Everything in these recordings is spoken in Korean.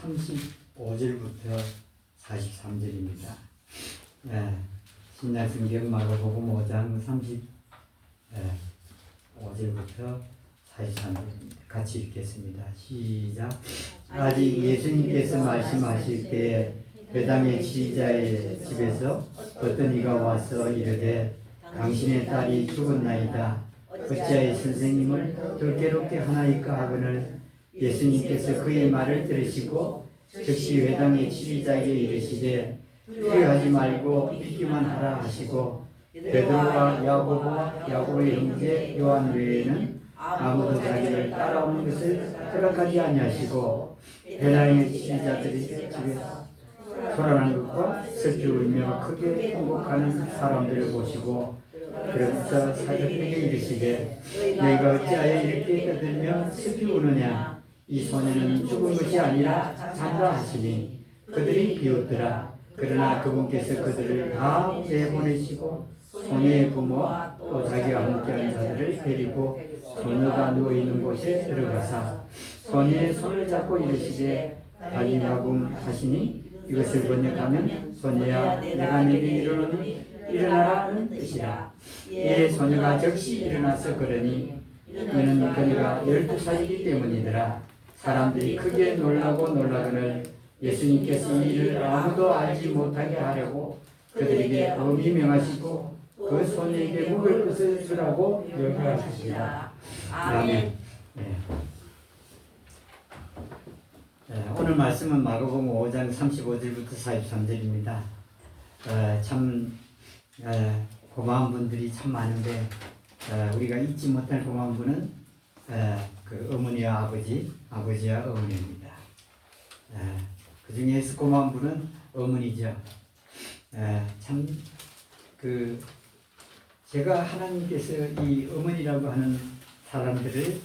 35절부터 43절입니다. 신약성경 마가복음 5장 35절부터 43절입니다. 같이 읽겠습니다. 시작. 아직 예수님께서 말씀하실 때에 회당의 지휘자의 집에서 어떤 이가 와서 이르되 당신의 딸이 죽었나이다. 어찌하여 선생님을 돌괴롭게 하나이까 하거늘 예수님께서 그의 말을 들으시고 즉시 회당의 지휘자에게 이르시되 두려워하지 말고 믿기만 하라 하시고 베드로와 야고보와 야고보의 형제 요한 외에는 아무도 자기를 따라오는 것을 허락하지 아니하시고 회당의 지휘자들이 집에서 돌아가는 것과 슬피 울며 크게 통곡하는 사람들을 보시고 그러면서 사도들에게 이르시되 너희가 어찌하여 이렇게 떠들며 슬피 우느냐. 이 소년은 죽은 것이 아니라 산다 하시니 그들이 비웃더라. 그러나 그분께서 그들을 다 내보내시고 소녀의 부모와 또 자기와 함께한 자들을 데리고 소녀가 누워있는 곳에 들어가사 소녀의 손을 잡고 이르시되 달리마금 하시니 이것을 번역하면 소녀야 내가 내게 이르노니 일어나라는 뜻이라. 이에 소녀가 즉시 일어나서 걸으니 이는 그녀가 12살이기 때문이더라. 사람들이 크게 놀라고 놀라거늘 예수님께서 이 일을 아무도 알지 못하게 하려고 그들에게 엄히 명하시고 그 소녀에게 먹을 것을 주라고 명령하시니라. 아멘. 오늘 말씀은 마가복음 5장 35절부터 43절입니다. 참 고마운 분들이 참 많은데 우리가 잊지 못할 고마운 분은 그 어머니와 아버지와 어머니입니다. 그 중에서 고마운 분은 어머니죠. 참 그 제가 하나님께서 이 어머니라고 하는 사람들을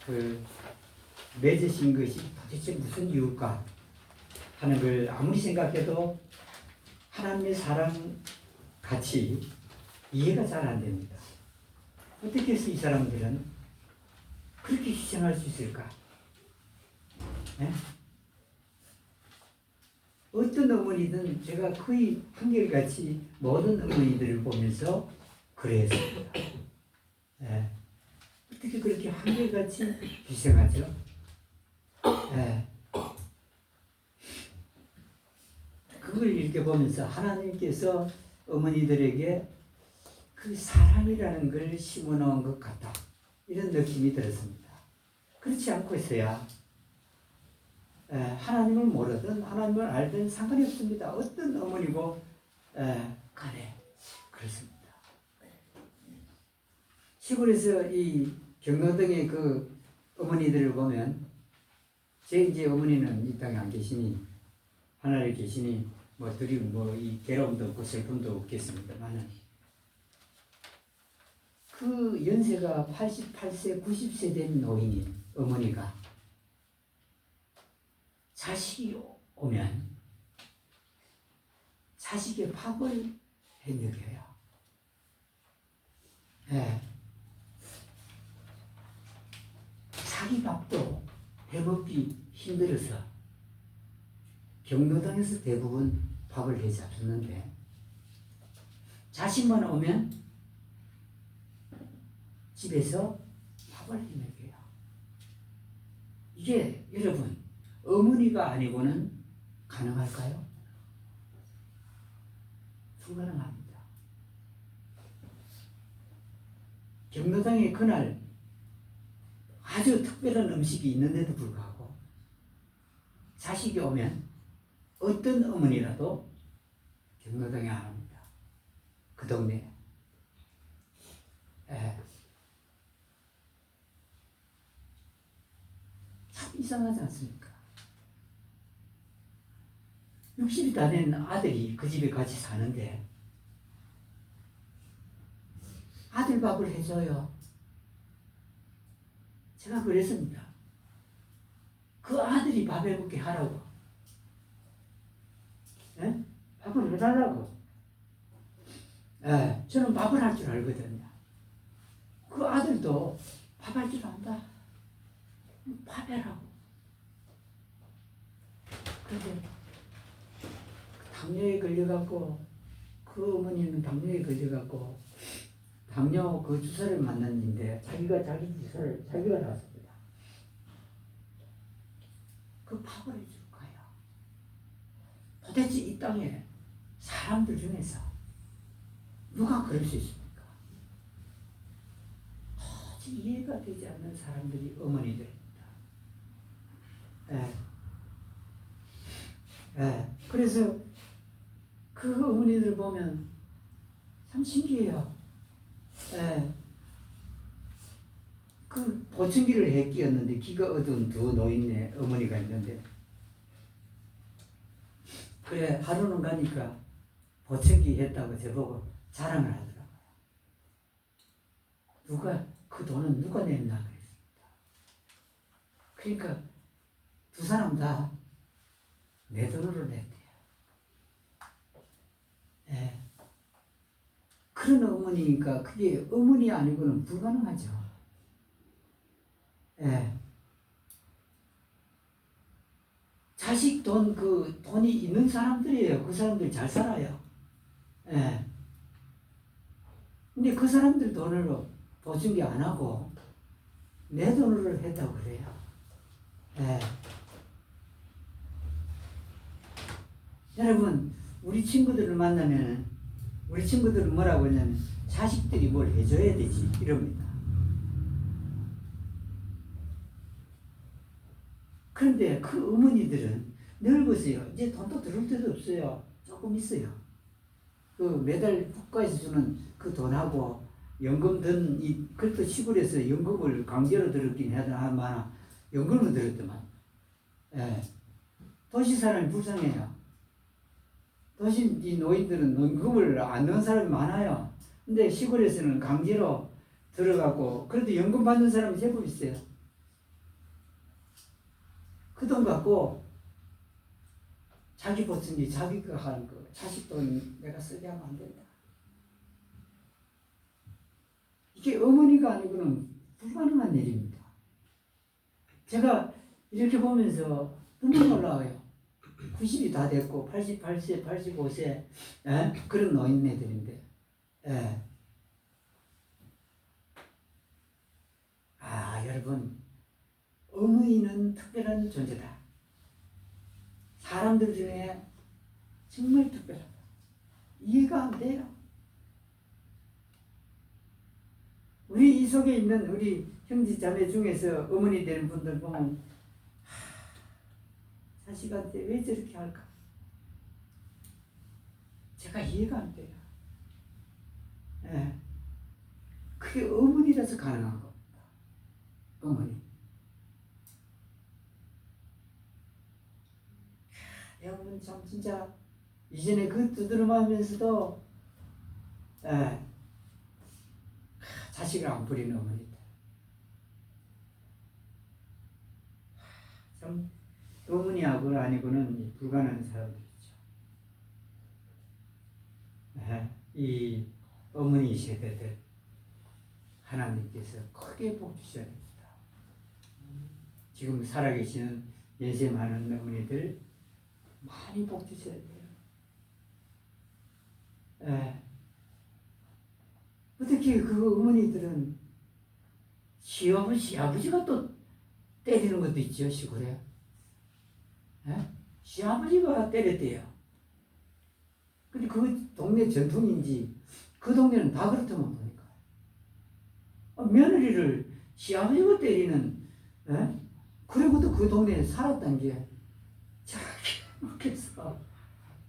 그 맺으신 것이 도대체 무슨 이유일까 하는 걸 아무리 생각해도 하나님의 사랑 같이 이해가 잘 안 됩니다. 어떻게 해서 이 사람들은 그렇게 희생할 수 있을까? 네? 어떤 어머니든 제가 거의 한결같이 모든 어머니들을 보면서 그랬습니다. 네. 어떻게 그렇게 한결같이 희생하죠? 네. 그걸 이렇게 보면서 하나님께서 어머니들에게 그 사랑이라는 걸 심어놓은 것 같다. 이런 느낌이 들었습니다. 그렇지 않고 있어야 하나님을 모르든 하나님을 알든 상관이 없습니다. 어떤 어머니고 간에 그렇습니다. 시골에서 이 경로등의 그 어머니들을 보면 제 이제 어머니는 이 땅에 안 계시니 하나님에 계시니 뭐 둘이 뭐 이 괴로움도 없고 슬픔도 없겠습니다만은 그 연세가 88세, 90세 된 노인인 어머니가 자식이 오면 자식의 밥을 해먹여요. 자기 밥도 해먹기 힘들어서 경로당에서 대부분 밥을 해잡수는데 자식만 오면 집에서 밥을 해먹여요. 이게 여러분 어머니가 아니고는 가능할까요? 불가능합니다. 경로당에 그날 아주 특별한 음식이 있는데도 불구하고 자식이 오면 어떤 어머니라도 경로당에 안 옵니다. 그 동네에. 참 이상하지 않습니까? 60이 다 된 아들이 그 집에 같이 사는데 아들 밥을 해줘요. 제가 그랬습니다. 그 아들이 밥 해먹게 하라고. 밥을 해달라고. 저는 밥을 할 줄 알거든요. 그 아들도 밥 할 줄 안다. 밥 해라고. 당뇨에 걸려갖고 그 어머니는 당뇨에 걸려갖고 당뇨 그 주사를 맞는데 자기가 자기 주사를 자기가 놨습니다. 그 파벌해 줄 거야. 도대체 이 땅에 사람들 중에서 누가 그럴 수 있습니까? 도저히 이해가 되지 않는 사람들이 어머니들입니다. 그래서 그 어머니들 보면 참 신기해요. 그 보청기를 해 끼었는데 귀가 어두운 두 노인네 어머니가 있는데 그래 하루는 가니까 보청기 했다고 저보고 자랑을 하더라고요. 누가 그 돈은 누가 냈나 그랬습니다. 그러니까 두 사람 다 내 돈으로 냈대요. 그런 어머니니까 그게 어머니 아니고는 불가능하죠. 자식 돈, 그 돈이 있는 사람들이에요. 그 사람들 잘 살아요. 근데 그 사람들 돈으로 보증기 안 하고 내 돈으로 했다고 그래요. 여러분, 우리 친구들을 만나면 우리 친구들은 뭐라고 하냐면 자식들이 뭘 해줘야 되지 이럽니다. 그런데 그 어머니들은 늘 보세요. 이제 돈도 들을 데도 없어요. 조금 있어요. 그 매달 국가에서 주는 그 돈하고 연금 든 그것도 시골에서 연금을 강제로 들었긴 하더만 연금을 들었더만. 도시 사람이 불쌍해요. 도시 이 노인들은 연금을 안 넣은 사람이 많아요. 근데 시골에서는 강제로 들어가고 그래도 연금 받는 사람이 제법 있어요. 그 돈 갖고 자기 보증기 자기가 하는 거 자식 돈 내가 쓰게 하면 안 된다. 이게 어머니가 아니고는 불가능한 일입니다. 제가 이렇게 보면서 너무 놀라워요. 90이 다 됐고 88세, 85세 그런 노인네들인데 여러분 어머니는 특별한 존재다. 사람들 중에 정말 특별하다. 이해가 안 돼요. 우리 이 속에 있는 우리 형제 자매 중에서 어머니 되는 분들 보면 자식한테 왜 저렇게 할까? 제가 이해가 안 돼요. 그게 어머니라서 가능한 겁니다. 어머니. 여러분 참 진짜 이전에 그 두드러마면서도 자식을 안 부리는 어머니들. 참 어머니하고 아니고는 불가능한 사람들이죠. 이 어머니 세대들 하나님께서 크게 복 주셔야 됩니다. 지금 살아계시는 연세 많은 어머니들 많이 복 주셔야 돼요. 어떻게 그 어머니들은 시아버지가 또 때리는 것도 있죠, 시골에. 시아버지가 때렸대요. 근데 그 동네 전통인지 그 동네는 다 그렇다면 보니까 며느리를 시아버지가 때리는 그리고도 그 동네에 살았다는 게 참 웃겼어.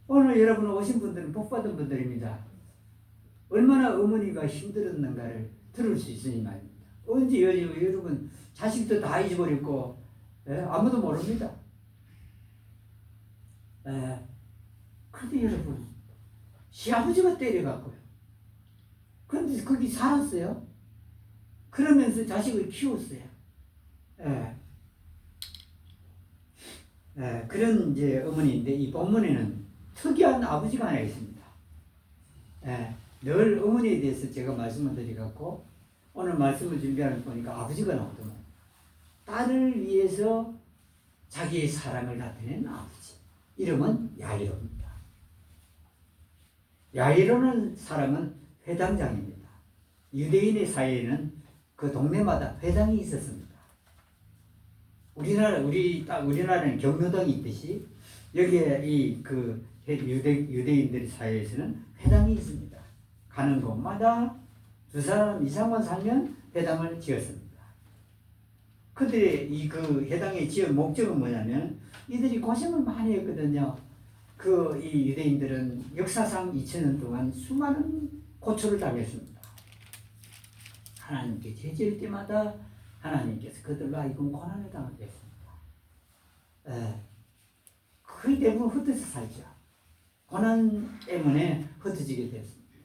오늘 여러분 오신 분들은 복받은 분들입니다. 얼마나 어머니가 힘들었는가를 들을 수 있으니 말입니다. 언제 여러분 자식도 다 잊어버렸고 아무도 모릅니다. 그런데 여러분 시아버지가 때려갖고요. 그런데 거기 살았어요. 그러면서 자식을 키웠어요. 그런 이제 어머니인데 이 본문에는 특이한 아버지가 하나 있습니다. 늘 어머니에 대해서 제가 말씀을 드리갖고 오늘 말씀을 준비하는 보니까 아버지가 나오더만. 딸을 위해서 자기의 사랑을 나타낸 아버지. 이름은 야이로입니다. 야이로는 사람은 회당장입니다. 유대인의 사이에는 그 동네마다 회당이 있었습니다. 우리나라는 경로당이 있듯이 여기에 유대인들 사이에서는 회당이 있습니다. 가는 곳마다 두 사람 이상만 살면 회당을 지었습니다. 그들의 그 회당의 지은 목적은 뭐냐면 이들이 고생을 많이 했거든요. 이 유대인들은 역사상 2000년 동안 수많은 고초를 당했습니다. 하나님께 죄질 때마다 하나님께서 그들과 이건 고난을 당하게 했습니다. 거의 대부분 흩어져 살죠. 고난 때문에 흩어지게 됐습니다.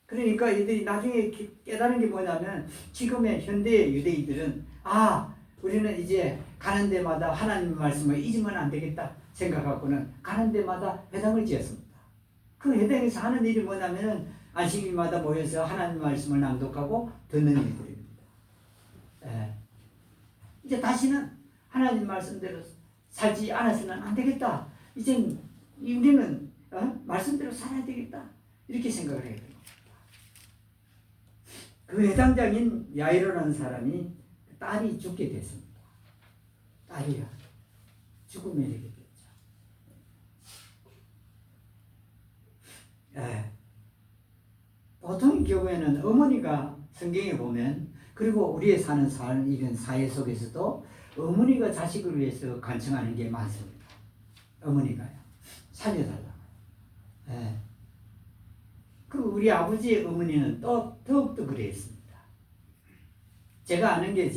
그러니까 이들이 나중에 깨달은 게 뭐냐면 지금의 현대 유대인들은 우리는 이제 가는 데마다 하나님 말씀을 잊으면 안 되겠다 생각하고는 가는 데마다 회당을 지었습니다. 그 회당에서 하는 일이 뭐냐면 안식일마다 모여서 하나님 말씀을 낭독하고 듣는 일들입니다. 이제 다시는 하나님 말씀대로 살지 않아서는 안 되겠다. 이제 우리는 말씀대로 살아야 되겠다. 이렇게 생각을 해야 됩니다. 그 회당장인 야이로라는 사람이 딸이 죽게 됐습니다. 딸이야. 죽음에 이르게 됐죠. 보통의 경우에는 어머니가 성경에 보면 그리고 우리의 사는 이런 사회 속에서도 어머니가 자식을 위해서 간청하는 게 많습니다. 어머니가요. 살려달라고. 우리 아버지의 어머니는 또 더욱더 그랬습니다. 제가 아는 게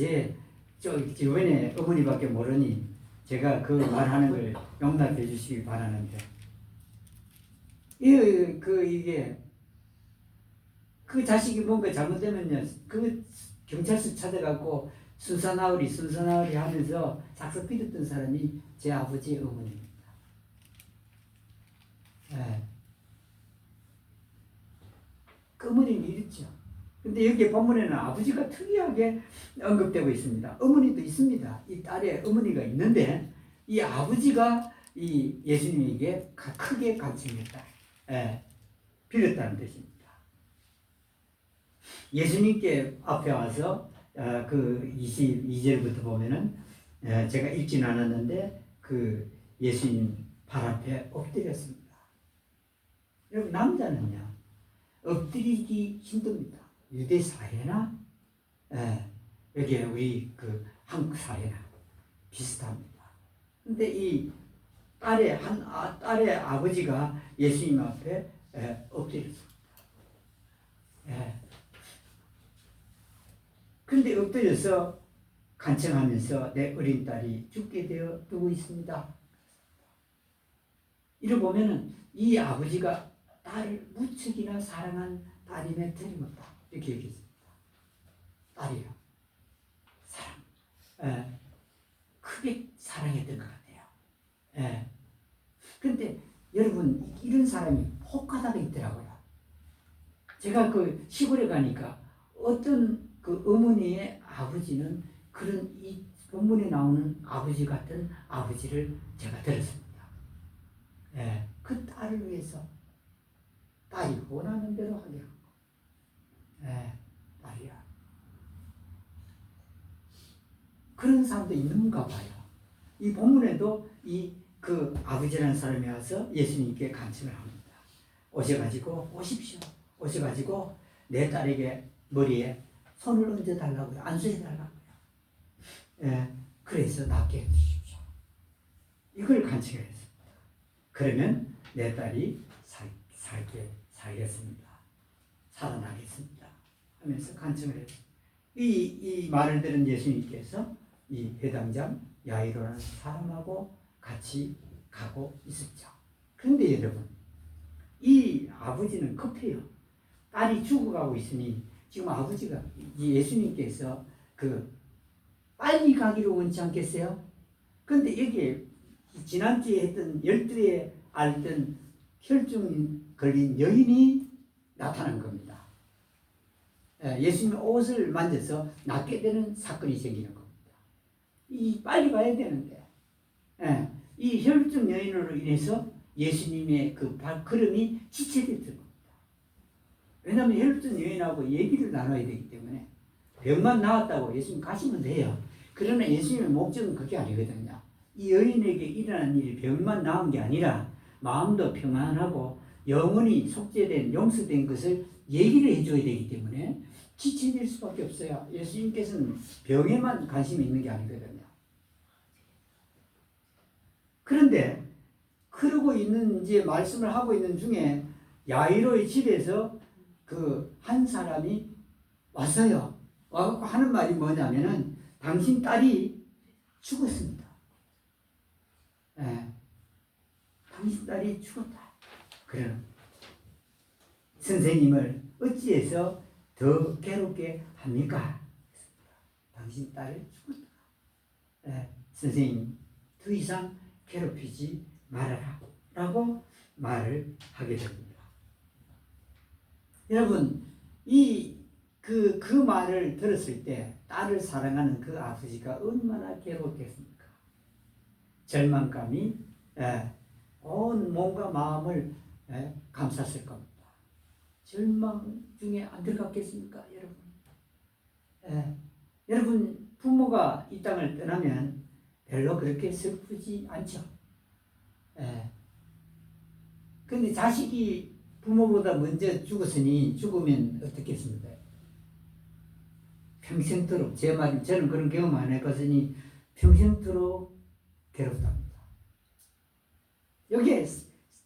주변에 어머니밖에 모르니 제가 그 말하는 걸 용납해 주시기 바라는데 이게 그 자식이 뭔가 잘못되면요 그 경찰서 찾아가고 순사나으리 하면서 싹싹 빌었던 사람이 제 아버지의 어머니입니다. 그 어머니는 이랬죠. 근데 여기 본문에는 아버지가 특이하게 언급되고 있습니다. 어머니도 있습니다. 이 딸의 어머니가 있는데 이 아버지가 이 예수님에게 크게 간청했다. 빌었다는 뜻입니다. 예수님께 앞에 와서 그 22절부터 보면은 제가 읽지는 않았는데 그 예수님 발 앞에 엎드렸습니다. 여러분 남자는요 엎드리기 힘듭니다. 유대 사회나 여기 우리 그 한국 사회나 비슷합니다. 근데 이 딸의 아버지가 예수님 앞에 엎드렸습니다. 근데 엎드려서 간청하면서 내 어린 딸이 죽게 되어 두고 있습니다. 이를 보면은 이 아버지가 딸을 무척이나 사랑한 딸임에 틀림없다. 이렇게 얘기했습니다. 딸이요. 사랑. 크게 사랑했던 것 같아요. 근데 여러분, 이런 사람이 혹하다가 있더라고요. 제가 그 시골에 가니까 어떤 그 어머니의 아버지는 그런 이 본문에 나오는 아버지 같은 아버지를 제가 들었습니다. 그 딸을 위해서 딸이 원하는 대로 하게 하고, 딸이야. 그런 사람도 있는가 봐요. 이 본문에도 그 아버지라는 사람이 와서 예수님께 간청을 합니다. 오셔가지고 오십시오. 오셔가지고 내 딸에게 머리에 손을 얹어달라고요. 안수해달라고요. 그래서 낫게 해주십시오. 이걸 간청을 했습니다. 그러면 내 딸이 살겠습니다. 살아나겠습니다. 하면서 간청을 했습니다. 이 말을 들은 예수님께서 이 회당장 야이로라는 사람하고 같이 가고 있었죠. 그런데 여러분, 이 아버지는 급해요. 딸이 죽어가고 있으니 지금 아버지가 예수님께서 빨리 가기를 원치 않겠어요? 근데 여기에 지난주에 했던 12에 앓던 혈증 걸린 여인이 나타난 겁니다. 예수님 옷을 만져서 낫게 되는 사건이 생기는 겁니다. 빨리 가야 되는데 이 혈증 여인으로 인해서 예수님의 그 발걸음이 지체됐던 겁니다. 왜냐하면 혈전 여인하고 얘기를 나눠야 되기 때문에 병만 나았다고 예수님 가시면 돼요. 그러나 예수님의 목적은 그게 아니거든요. 이 여인에게 일어난 일이 병만 나은 게 아니라 마음도 평안하고 영원히 속죄된 용서된 것을 얘기를 해줘야 되기 때문에 지체될 수밖에 없어요. 예수님께서는 병에만 관심이 있는 게 아니거든요. 그런데 그러고 있는 이제 말씀을 하고 있는 중에 야이로의 집에서 그 한 사람이 왔어요. 와서 하는 말이 뭐냐면은 당신 딸이 죽었습니다. 네. 당신 딸이 죽었다. 그래요. 선생님을 어찌해서 더 괴롭게 합니까? 당신 딸이 죽었다. 네. 선생님 더 이상 괴롭히지 말아라 라고 말을 하게 됩니다. 여러분 그 말을 들었을 때 딸을 사랑하는 그 아버지가 얼마나 괴롭겠습니까? 절망감이 온 몸과 마음을 감쌌을 겁니다. 절망 중에 안 들어갔겠습니까, 여러분? 여러분 부모가 이 땅을 떠나면 별로 그렇게 슬프지 않죠. 근데 자식이 부모보다 먼저 죽었으니 죽으면 어떻겠습니까? 평생토록, 제 말은 저는 그런 경험 안 해봤으니 평생토록 괴롭답니다. 여기에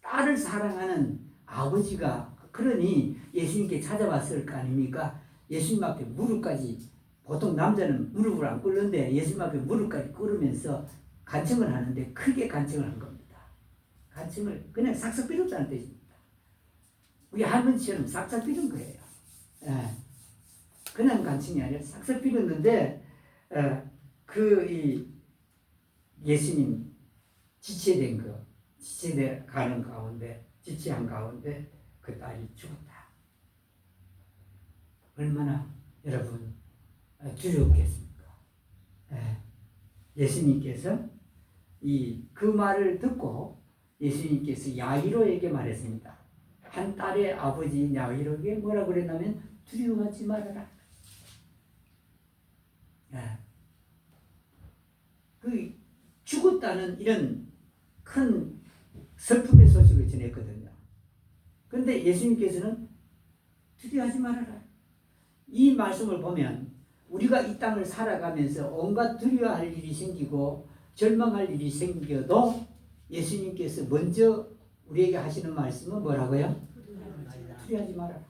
딸을 사랑하는 아버지가 그러니 예수님께 찾아왔을 거 아닙니까? 예수님 앞에 무릎까지, 보통 남자는 무릎을 안 꿇는데 예수님 앞에 무릎까지 꿇으면서 간청을 하는데 크게 간청을 한 겁니다. 간청을 그냥 싹싹 빌었다는 뜻입니다. 우리 할머니처럼 싹싹 빌은 거예요. 그냥 간청이 아니라 싹싹 빌었는데 예수님 지체된 거, 지체돼 가는 가운데, 지체한 가운데 그 딸이 죽었다. 얼마나 여러분 두렵겠습니까? 예수님께서 그 말을 듣고 예수님께서 야이로에게 말했습니다. 한 딸의 아버지 야이로에게 뭐라고 그랬냐면 두려워하지 말아라. 그 죽었다는 이런 큰 슬픔의 소식을 전했거든요. 그런데 예수님께서는 두려워하지 말아라. 이 말씀을 보면 우리가 이 땅을 살아가면서 온갖 두려워할 일이 생기고 절망할 일이 생겨도 예수님께서 먼저 우리에게 하시는 말씀은 뭐라고요? 두려워하지 말아라.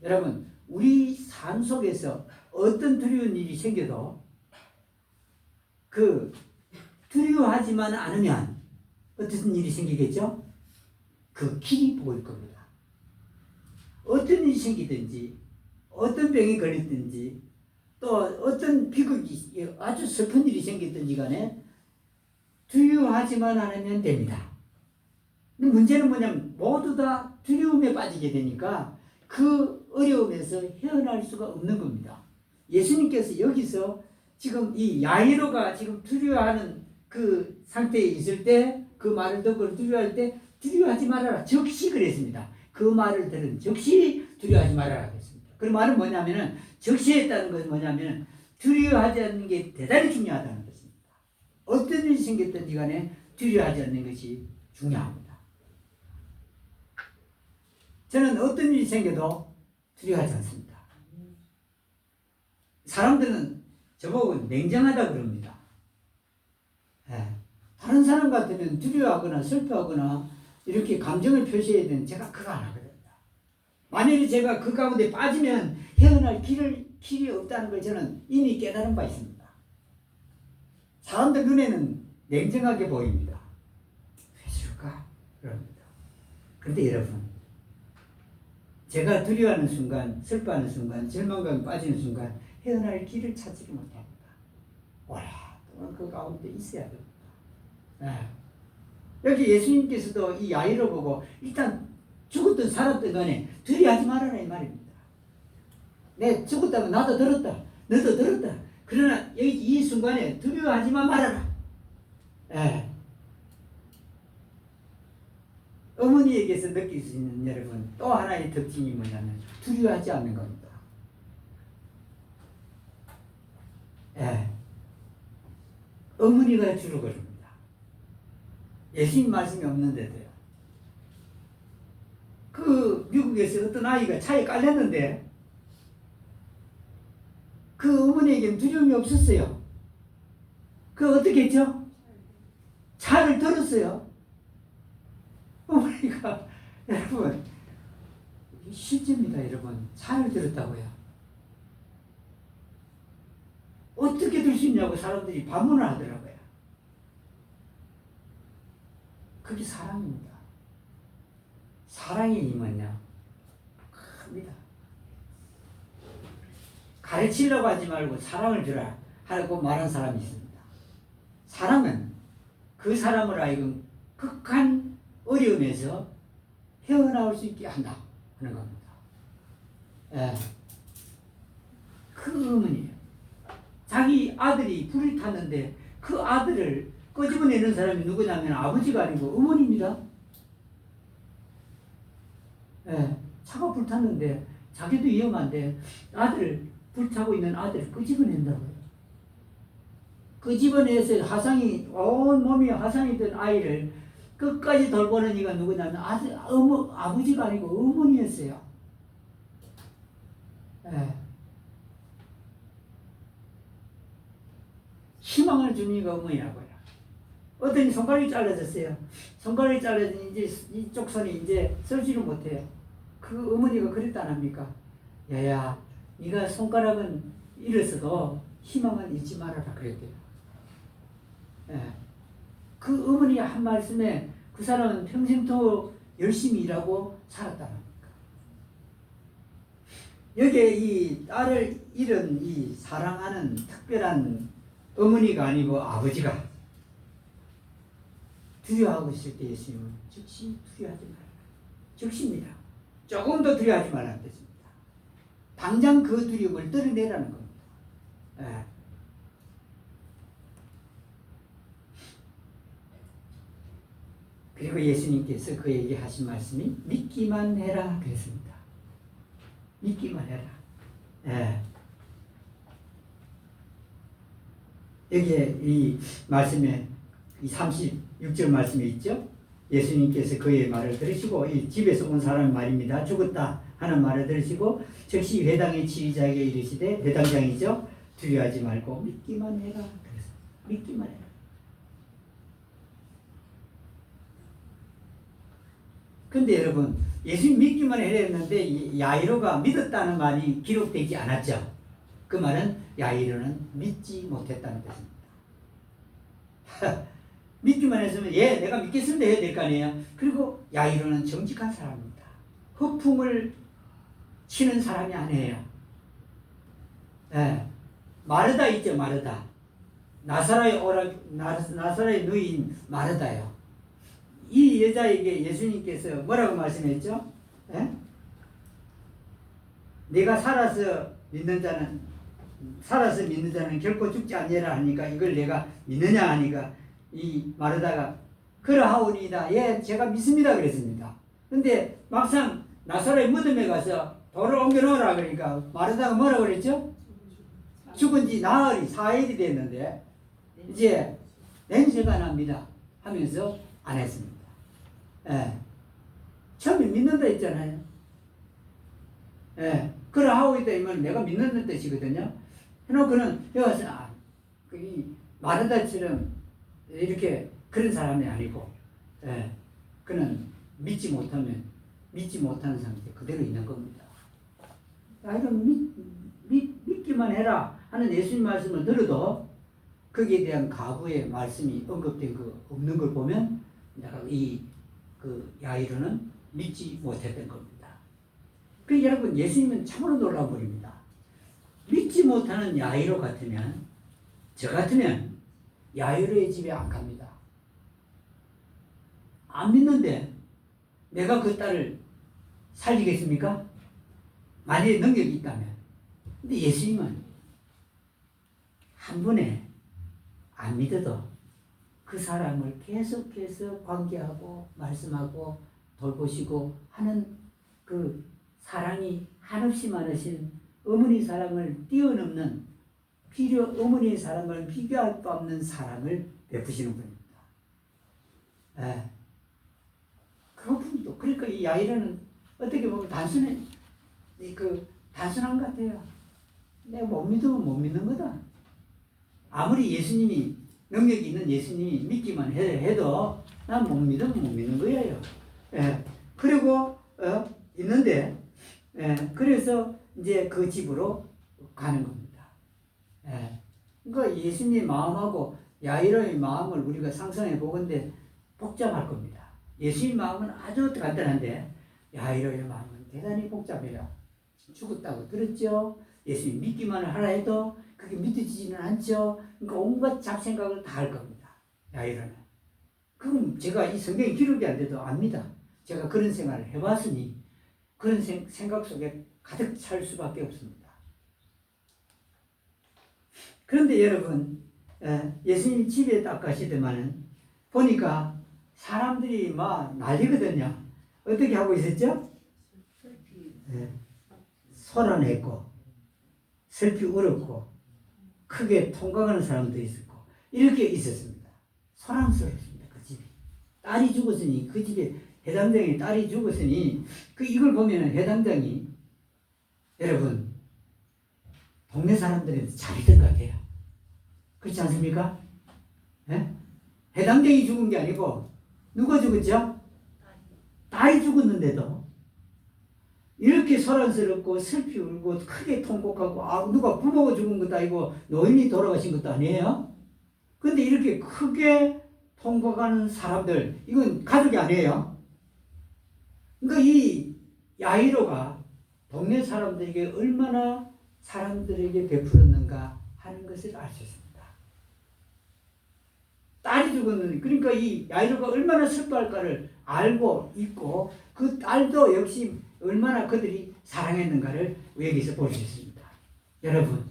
여러분, 우리 삶 속에서 어떤 두려운 일이 생겨도 그 두려워하지만 않으면 어떤 일이 생기겠죠? 그 길이 보일 겁니다. 어떤 일이 생기든지 어떤 병이 걸리든지 또 어떤 비극이 아주 슬픈 일이 생기든지 간에 두려워하지만 않으면 됩니다. 근데 문제는 뭐냐면 모두 다 두려움에 빠지게 되니까 그 어려움에서 헤어날 수가 없는 겁니다. 예수님께서 여기서 지금 이 야이로가 지금 두려워하는 그 상태에 있을 때 그 말을 듣고 두려워할 때 두려워하지 말아라. 즉시 그랬습니다. 그 말을 들은 즉시 두려워하지 말아라 그랬습니다. 그 말은 뭐냐면은 즉시 했다는 것은 뭐냐면 두려워하지 않는 게 대단히 중요하다는 것입니다. 어떤 일이 생겼든지 간에 두려워하지 않는 것이 중요합니다. 저는 어떤 일이 생겨도 두려워하지 않습니다. 사람들은 저보고 냉정하다고 그럽니다. 다른 사람 같으면 두려워하거나 슬퍼하거나 이렇게 감정을 표시해야 되는 제가 그거 안 하거든요. 만약에 제가 그 가운데 빠지면 헤어날 길이 없다는 걸 저는 이미 깨달은 바 있습니다. 사람들 눈에는 냉정하게 보입니다. 왜 줄까? 그럽니다. 그런데 여러분, 제가 두려워하는 순간, 슬퍼하는 순간, 절망감에 빠지는 순간 헤어날 길을 찾지 못합니다. 오랫동안 그 가운데 있어야 됩니다. 여기 예수님께서도 이 야이로 보고 일단 죽었든 살았든 간에 두려워하지 말아라 이 말입니다. 내 죽었다면 나도 들었다. 너도 들었다. 그러나 여기 이 순간에 두려워하지만 말아라. 어머니에게서 느낄 수 있는 여러분 또 하나의 특징이 뭐냐면 두려워하지 않는 겁니다. 예. 어머니가 주로 그럽니다. 예수님 말씀이 없는데도요. 그 미국에서 어떤 아이가 차에 깔렸는데 그 어머니에게는 두려움이 없었어요. 그 어떻게 했죠? 차를 들었어요. 어머니가 여러분 실제입니다. 여러분 차를 들었다고요. 어떻게 들 수 있냐고 사람들이 반문을 하더라고요. 그게 사랑입니다. 사랑의 힘은요 큽니다. 가르치려고 하지 말고 사랑을 주라 하고 말한 사람이 있습니다. 사랑은 그 사람을 하여금 극한 어려움에서 헤어나올 수 있게 한다 하는 겁니다. 예. 그 어머니예요. 자기 아들이 불을 탔는데 그 아들을 끄집어내는 사람이 누구냐면 아버지가 아니고 어머니입니다. 예. 차가 불탔는데 자기도 위험한데 아들을 불타고 있는 아들을 끄집어낸다고요. 끄집어내서 화상이 온 몸이 화상이 된 아이를 끝까지 돌보는 이가 누구냐면 아버지가 아니고 어머니였어요. 예. 희망을 주는 이가 어머니라고요. 어떤 손가락이 잘라졌어요. 손가락이 잘라진 이제 이쪽 손이 이제 쓰지를 못해요. 그 어머니가 그랬다 안 합니까? 야야, 네가 손가락은 잃었어도 희망은 잃지 말아라 그랬대요. 예. 그 어머니 한 말씀에 그 사람은 평생토록 열심히 일하고 살았다는 겁니까? 여기에 이 딸을 잃은 이 사랑하는 특별한 어머니가 아니고 아버지가 두려워하고 있을 때 예수님은 즉시 두려워하지 말라. 즉시입니다. 조금도 두려워하지 말라는 뜻입니다. 당장 그 두려움을 떨어내라는 겁니다. 예. 그리고 예수님께서 그에게 하신 말씀이 믿기만 해라 그랬습니다. 믿기만 해라. 예. 여기에 이 말씀에 이 36절 말씀에 있죠. 예수님께서 그의 말을 들으시고 이 집에서 온 사람 말입니다. 죽었다 하는 말을 들으시고 즉시 회당의 지휘자에게 이르시되 회당장이죠. 두려워하지 말고 믿기만 해라. 그래서 믿기만 해라. 근데 여러분 예수님 믿기만 해라 했는데 야이로가 믿었다는 말이 기록되지 않았죠. 그 말은 야이로는 믿지 못했다는 뜻입니다. 믿기만 했으면 예 내가 믿겠습니다 해야 될 거 아니에요. 그리고 야이로는 정직한 사람입니다. 허풍을 치는 사람이 아니에요. 예. 마르다 있죠. 마르다. 나사로의 누이인 마르다요. 이 여자에게 예수님께서 뭐라고 말씀했죠? 예? 내가 살아서 믿는 자는 결코 죽지 아니하라 하니까 이걸 내가 믿느냐 하니까 이 마르다가 그러하오니이다. 예, 제가 믿습니다 그랬습니다. 근데 막상 나사로의 무덤에 가서 돌을 옮겨 놓으라 그러니까 마르다가 뭐라고 그랬죠? 죽은 지 나흘이 4일이 됐는데 이제 냄새가 납니다 하면서 안 했습니다. 예. 처음에 믿는다 했잖아요. 예. 그러하오이다 이면 내가 믿는 뜻이거든요. 해놓고는 여기서 이 마르다처럼 이렇게 그런 사람이 아니고, 예. 그는 믿지 못하는 상태 그대로 있는 겁니다. 이건 믿기만 해라 하는 예수님 말씀을 들어도 거기에 대한 가부의 말씀이 언급된 거 없는 걸 보면 내가 그 야이로는 믿지 못했던 겁니다. 그 여러분 예수님은 참으로 놀라운 분입니다. 믿지 못하는 야이로 같으면 저 같으면 야이로의 집에 안 갑니다. 안 믿는데 내가 그 딸을 살리겠습니까? 만약에 능력이 있다면. 근데 예수님은 한 번에 안 믿어도 그 사람을 계속해서 관계하고 말씀하고 돌보시고 하는 그 사랑이 한없이 많으신 어머니 사랑을 뛰어넘는 어머니의 사랑을 비교할 수 없는 사랑을 베푸시는 분입니다. 예. 그분도 그러니까 이 야이로는 어떻게 보면 단순한 것 같아요. 내가 못 믿으면 못 믿는 거다. 아무리 예수님이 능력이 있는 예수님이 믿기만 해도 난 못 믿으면 못 믿는 거예요. 예. 그리고 있는데 그래서 이제 그 집으로 가는 겁니다. 예. 그러니까 예수님의 마음하고 야이로의 마음을 우리가 상상해 보건대 복잡할 겁니다. 예수님의 마음은 아주 간단한데 야이로의 마음은 대단히 복잡해요. 죽었다고 들었죠. 예수님 믿기만 하라 해도 그게 믿어지지는 않죠. 그러니까 온갖 잡생각을 다 할 겁니다. 야이로는. 그럼 제가 이 성경에 기록이 안 돼도 압니다. 제가 그런 생활을 해봤으니 그런 생각 속에 가득 찰 수밖에 없습니다. 그런데 여러분 예수님 집에 딱 가시더만은 보니까 사람들이 막 난리거든요. 어떻게 하고 있었죠? 소란했고 슬피 울었고 크게 통곡하는 사람도 있었고 이렇게 있었습니다. 소란스러웠습니다. 그 집이. 딸이 죽었으니 그 집에 해당장이 딸이 죽었으니 이걸 보면 해당장이 여러분 동네 사람들한테 잘했던 것 같아요. 그렇지 않습니까? 해당장이 죽은 게 아니고 누가 죽었죠? 딸이 죽었는데도 이렇게 소란스럽고 슬피 울고 크게 통곡하고 누가 부모가 죽은 것도 아니고 노인이 돌아가신 것도 아니에요. 근데 이렇게 크게 통곡하는 사람들 이건 가족이 아니에요. 그러니까 이 야이로가 동네 사람들에게 얼마나 사람들에게 베풀었는가 하는 것을 알 수 있습니다. 딸이 죽었는데 그러니까 이 야이로가 얼마나 슬퍼할까를 알고 있고 그 딸도 역시 얼마나 그들이 사랑했는가를 여기서 볼 수 있습니다. 여러분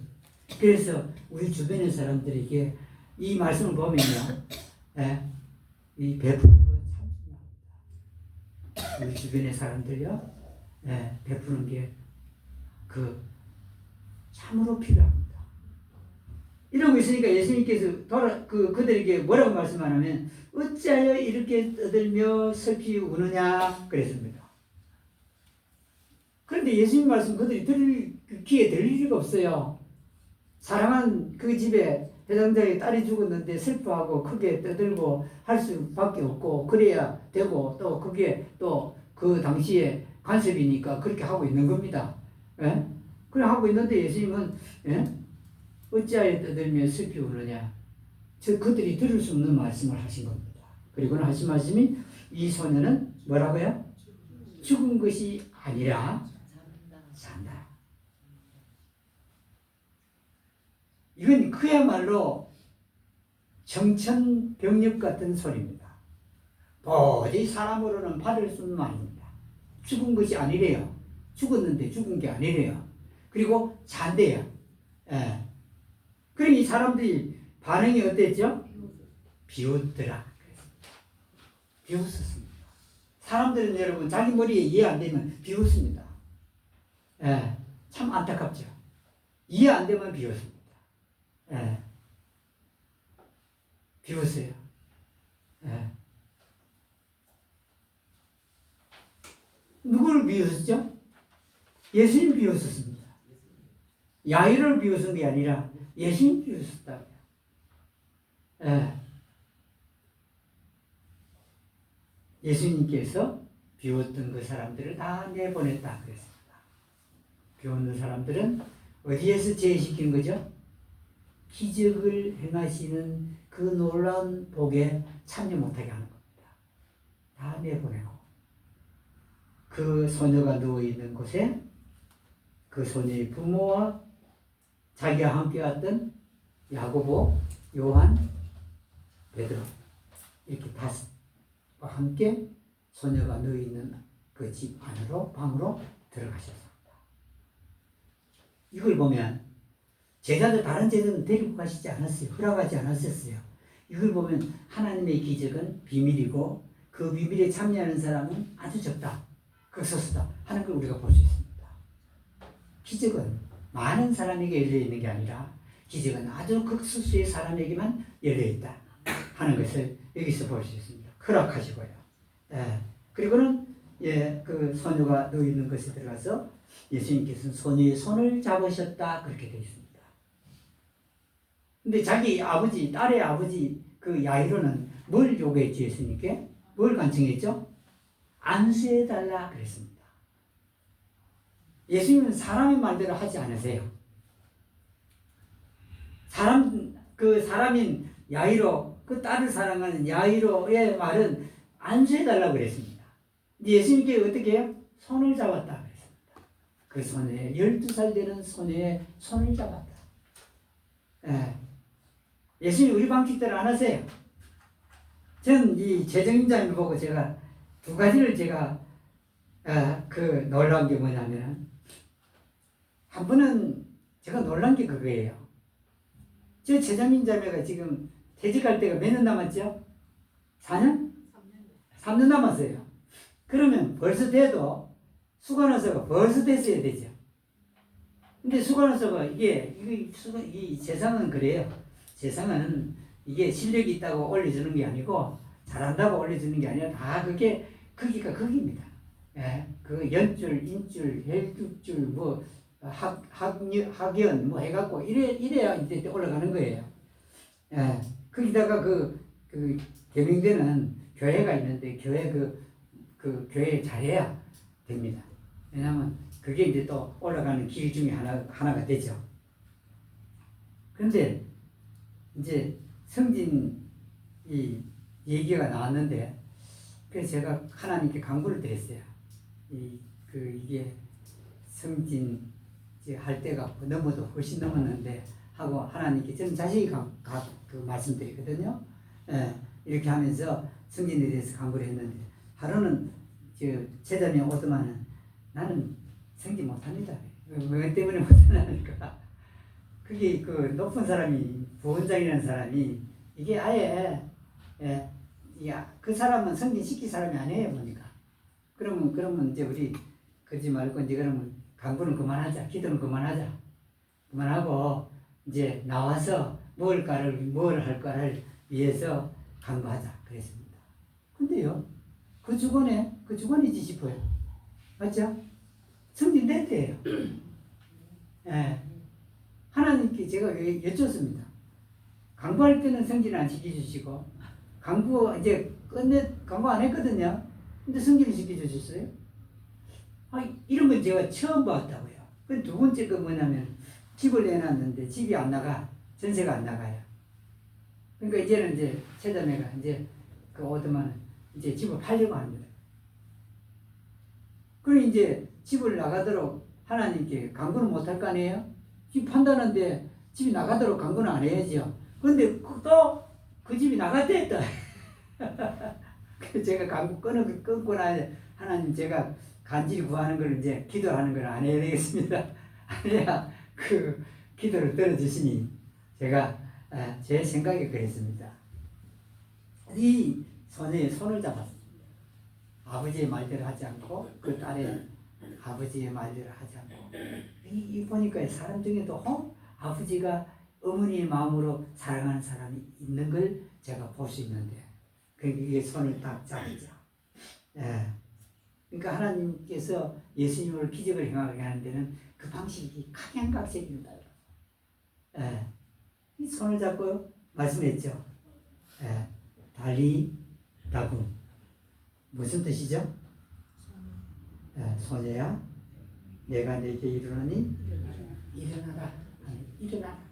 그래서 우리 주변의 사람들에게 이 말씀을 보면요 이 베푸는 건 참 중요합니다. 우리 주변의 사람들요 베푸는 게 참으로 필요합니다. 이러고 있으니까 예수님께서 그들에게 뭐라고 말씀하냐면 어찌하여 이렇게 떠들며 슬피 우느냐 그랬습니다. 그런데 예수님 말씀 그들이 들을 귀에 들릴 리가 없어요. 사랑한 그 집에 대장장의 딸이 죽었는데 슬퍼하고 크게 떠들고 할 수밖에 없고 그래야 되고 또 그게 또 그 당시에 간섭이니까 그렇게 하고 있는 겁니다. 예? 그래 하고 있는데 예수님은 어찌하여 떠들며 슬피 우느냐 그들이 들을 수 없는 말씀을 하신 겁니다. 그리고는 하신 말씀이 이 소녀는 뭐라고요? 죽은 것이 아니라 산다. 이건 그야말로 정천벽력 같은 소리입니다. 도저히 사람으로는 받을 수 없는 말입니다. 죽은 것이 아니래요. 죽었는데 죽은 게 아니래요. 그리고 잔대요. 그러니 이 사람들이 반응이 어땠죠? 비웃더라. 비웃었습니다. 사람들은 여러분 자기 머리에 이해 안 되면 비웃습니다. 참 안타깝죠. 이해 안 되면 비웃습니다. 비웃어요. 누구를 비웃었죠? 예수님 비웃었습니다. 야이로를 비웃은 게 아니라 예수님 비웃었다고요. 예수님께서 비웃던 그 사람들을 다 내보냈다 그랬습니다. 비웃는 사람들은 어디에서 제외시키는 거죠? 기적을 행하시는 그 놀라운 복에 참여 못하게 하는 겁니다. 다 내보내고 그 소녀가 누워있는 곳에 그 소녀의 부모와 자기와 함께 왔던 야고보, 요한, 베드로 이렇게 다섯과 함께 소녀가 누워있는 그 집 안으로 방으로 들어가셨습니다. 이걸 보면 다른 제자는 데리고 가시지 않았어요. 허락하지 않았었어요. 이걸 보면 하나님의 기적은 비밀이고 그 비밀에 참여하는 사람은 아주 적다. 극소수다 하는 걸 우리가 볼 수 있습니다. 기적은 많은 사람에게 열려 있는 게 아니라 기적은 아주 극소수의 사람에게만 열려 있다 하는 것을 여기서 볼 수 있습니다. 허락하시고요. 그리고는 그 소녀가 누워 있는 것에 들어가서 예수님께서는 소녀의 손을 잡으셨다 그렇게 되어 있습니다. 근데 자기 아버지, 딸의 아버지 그 야이로는 뭘 요구했지 예수님께? 뭘 간청했죠? 안수해달라 그랬습니다. 예수님은 사람의 말대로 하지 않으세요. 사람인 야이로, 그 딸을 사랑하는 야이로의 말은 안수해달라고 그랬습니다. 예수님께 어떻게 해요? 손을 잡았다 그랬습니다. 그 손에 12살 되는 손에 손을 잡았다. 예수님 우리 방식대로 안 하세요. 전 이 재정인자님을 보고 제가 두 가지를 제가 놀라운 게 뭐냐면 한 번은 제가 놀란 게 그거예요. 저 재정인자매가 지금 퇴직할 때가 몇 년 남았죠? 4년? 3년 남았어요. 그러면 벌써 돼도 수간호사가 벌써 됐어야 되죠. 근데 수간호사가 이 세상은 그래요. 세상은 이게 실력이 있다고 올려주는 게 아니고 잘한다고 올려주는 게 아니라 다 그게 거기가 거기입니다. 그 연줄, 인줄, 혈육줄, 뭐 학연 뭐 해갖고 이래야 이제 올라가는 거예요. 거기다가 그 개명되는 교회가 있는데 교회 그 교회 잘해야 됩니다. 왜냐하면 그게 이제 또 올라가는 길 중에 하나가 되죠. 그런데 이제 성진 이 얘기가 나왔는데 그래서 제가 하나님께 간구를 드렸어요. 이게 성진 할 때가 넘어도 훨씬 넘었는데 하고 하나님께 저는 자세히 그 말씀드리거든요. 이렇게 하면서 성진에 대해서 간구를 했는데 하루는 제자매 오더만은 나는 성진 못합니다. 뭐 때문에 못하니까 그게 그 높은 사람이 부원장이라는 사람이 이게 아예 그 사람은 성진시킬 사람이 아니에요 보니까. 그러면 이제 우리 그러지 말고 이제 그러면 간구는 그만하자, 기도는 그만하고 이제 나와서 뭘 할까를 위해서 간구하자 그랬습니다. 근데요 그 주관이지 싶어요. 맞죠? 성진 됐대요. 하나님께 제가 여쭙습니다. 간구할 때는 성진을 안 시켜주시고 간구 안 했거든요. 근데 성진을 시켜주셨어요. 이런 건 제가 처음 봤다고요. 그 두 번째 거 뭐냐면 집을 내놨는데 집이 안 나가. 전세가 안 나가요. 그러니까 이제는 이제 세자매가 이제 그 오더만 이제 집을 팔려고 합니다. 그럼 이제 집을 나가도록 하나님께 간구는 못할 거 아니에요? 집 판다는데 집이 나가도록 간구는 안 해야죠. 그런데 또 그 집이 나갔대 또. 그래서 제가 간구 끊고 나서 하나님 제가 간절히 구하는 걸 이제 기도하는 걸 안 해야 되겠습니다. 아니야 그 기도를 들어주시니 제가 제 생각에 그랬습니다. 이 소녀의 손을 잡았습니다. 아버지의 말대로 하지 않고 그 딸의 아버지의 말대로 하지 않고 이 보니까 사람 중에도 아버지가 어머니의 마음으로 사랑하는 사람이 있는 걸 제가 볼 수 있는데 그게 손을 딱 잡죠. 그러니까 하나님께서 예수님을 기적을 행하게 하는 데는 그 방식이 각양각색입니다. 이 손을 잡고 말씀했죠. 달리다군 무슨 뜻이죠? 소녀야 내가 네게 이르노니 일어나라. 일어나라.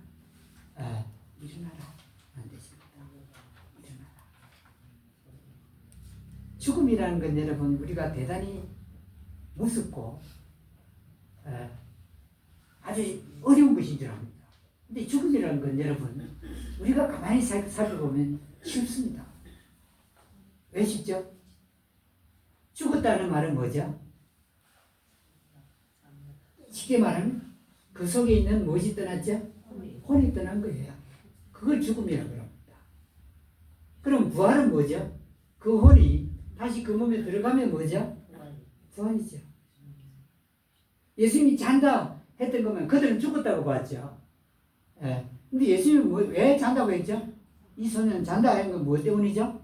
일어나라. 안 되십니다. 일어나라. 죽음이라는 건 여러분 우리가 대단히 무섭고 아주 어려운 것인 줄 압니다. 근데 죽음이라는 건 여러분 우리가 가만히 살펴보면 쉽습니다. 왜 쉽죠? 죽었다는 말은 뭐죠? 쉽게 말하면 그 속에 있는 무엇이 떠났죠? 혼이 떠난 거예요. 그걸 죽음이라고 합니다. 그럼 부활은 뭐죠? 그 혼이 다시 그 몸에 들어가면 뭐죠? 부활이죠. 예수님이 잔다 했던 거면 그들은 죽었다고 봤죠. 예. 근데 예수님은 왜 잔다고 했죠? 이 소년 잔다 하는 건 뭐 때문이죠?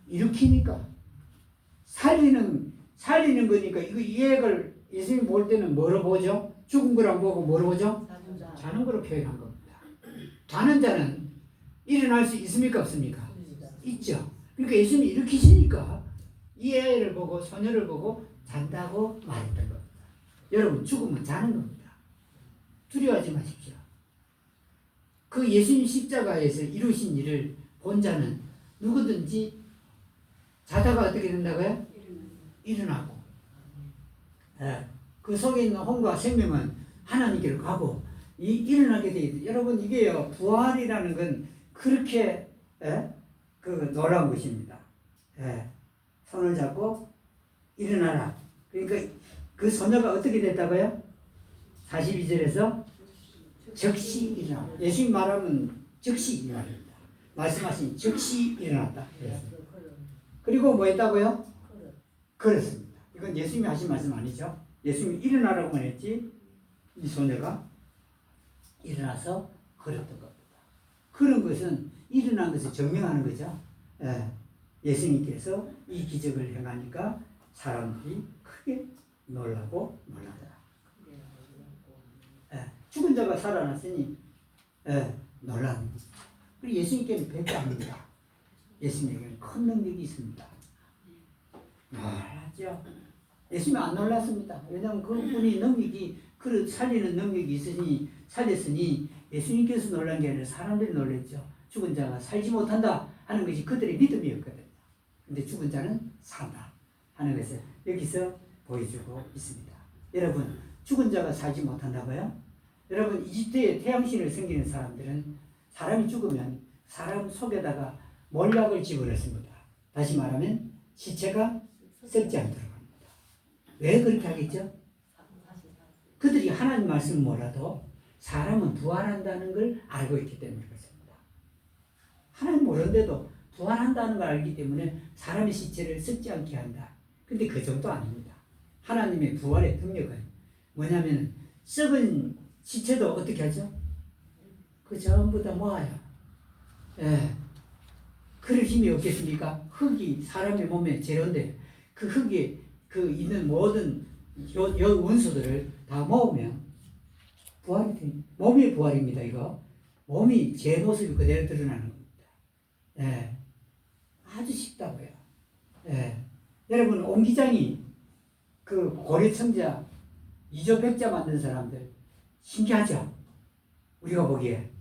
일으키니까. 살리는 거니까 이거 이해를 예수님 볼 때는 뭐로 보죠? 죽은 거랑 보고 뭐로 보죠? 자는 거로 표현한 겁니다. 자는 자는 일어날 수 있습니까? 없습니까? 있죠. 그러니까 예수님이 일으키시니까 이 애를 보고 소녀를 보고 잔다고 말했던 겁니다. 여러분 죽으면 자는 겁니다. 두려워하지 마십시오. 그 예수님 십자가에서 이루신 일을 본 자는 누구든지 자다가 어떻게 된다고요? 일어나고. 그 속에 있는 혼과 생명은 하나님께로 가고 일어나게 돼 있어요. 여러분 이게요 부활이라는 건 그렇게 그 놀라운 것입니다. 손을 잡고 일어나라. 그러니까 그 소녀가 어떻게 됐다고요? 42절에서 즉시 일어나. 예수님 말하면 즉시 일어납니다. 말씀하신 즉시 일어났다. 그리고 뭐 했다고요? 걸었습니다. 이건 예수님이 하신 말씀 아니죠? 예수님이 일어나라고만 했지 이 소녀가 일어나서 걸었던 겁니다. 그런 것은 일어난 것을 증명하는 거죠. 예수님께서 이 기적을 행하니까 사람들이 크게 놀라고 놀라더라. 죽은 자가 살아났으니 놀라는 거죠. 그리고 예수님께는 별게 아닙니다. 예수님에게는 큰 능력이 있습니다. 놀랐죠. 예수님이 안 놀랐습니다. 왜냐하면 그분이 능력이 그 살리는 능력이 있으니 살렸으니 예수님께서 놀란 게 아니라 사람들이 놀랐죠. 죽은 자가 살지 못한다 하는 것이 그들의 믿음이었거든요. 근데 죽은 자는 산다 하는 것을 여기서 보여주고 있습니다. 여러분 죽은 자가 살지 못한다고요? 여러분 이집트의 태양신을 섬기는 사람들은 사람이 죽으면 사람 속에다가 몰약을 집어넣습니다. 다시 말하면 시체가 썩지 않도록 합니다. 왜 그렇게 하겠죠? 그들이 하나님 말씀을 몰라도 사람은 부활한다는 걸 알고 있기 때문에 그렇습니다. 하나님 모르는데도 부활한다는 걸 알기 때문에 사람의 시체를 썩지 않게 한다. 근데 그 정도 아닙니다. 하나님의 부활의 능력은 뭐냐면 썩은 시체도 어떻게 하죠? 그 전부 다 모아요. 그럴 힘이 없겠습니까? 흙이 사람의 몸에 재료인데 그 흙에 그 있는 모든 원소들을 다 모으면 부활이 됩니다. 몸이 부활입니다. 이거 몸이 제 모습이 그대로 드러나는 겁니다. 아주 쉽다고요. 여러분 옹기장이 그 고려청자 이조백자 만든 사람들 신기하죠? 우리가 보기에.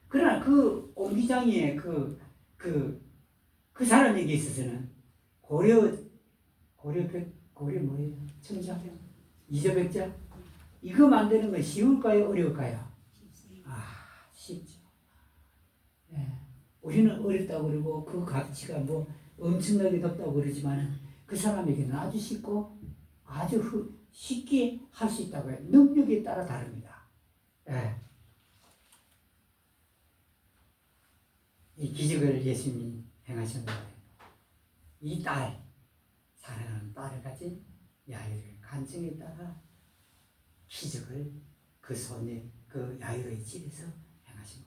그러나 그 옹기장의 그 사람에게 있어서는 고려 뭐예요? 청자? 이조백자? 이거 만드는 건 쉬울까요? 어려울까요? 쉽죠. 우리는 어렵다고 그러고 그 가치가 뭐 엄청나게 높다고 그러지만 그 사람에게는 아주 쉽고 아주 쉽게 할 수 있다고 해요. 능력에 따라 다릅니다. 이 기적을 예수님이 행하셨는데 이 딸, 사랑하는 딸을 가진 야이로의 간증에 따라 기적을 그 손에 그 야이로의 집에서 행하신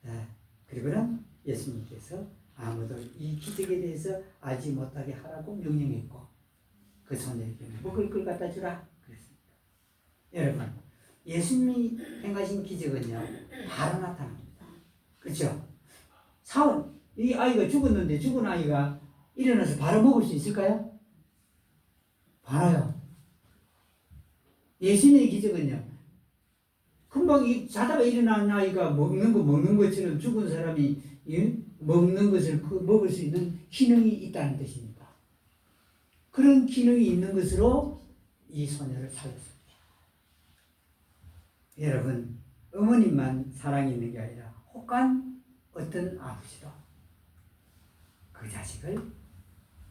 겁니다. 그리고는 예수님께서 아무도 이 기적에 대해서 알지 못하게 하라고 명령했고 그 소녀에게는 먹을 걸 갖다 주라 그랬습니다. 여러분 예수님이 행하신 기적은요 바로 나타납니다. 그렇죠? 이 아이가 죽었는데 죽은 아이가 일어나서 바로 먹을 수 있을까요? 바로요. 예수님의 기적은요 금방 자다가 일어난 아이가 먹는 것처럼 죽은 사람이 먹는 것을 먹을 수 있는 기능이 있다는 뜻입니다. 그런 기능이 있는 것으로 이 소녀를 살렸습니다. 여러분 어머님만 사랑이 있는 게 아니라 혹한 어떤 아버지도 그 자식을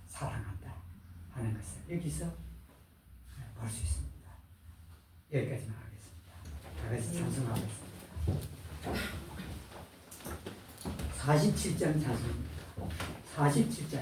사랑한다 하는 것을 여기서 볼 수 있습니다. 여기까지만 하겠습니다. 다 같이 찬송하겠습니다. 47장 찬송입니다. 47장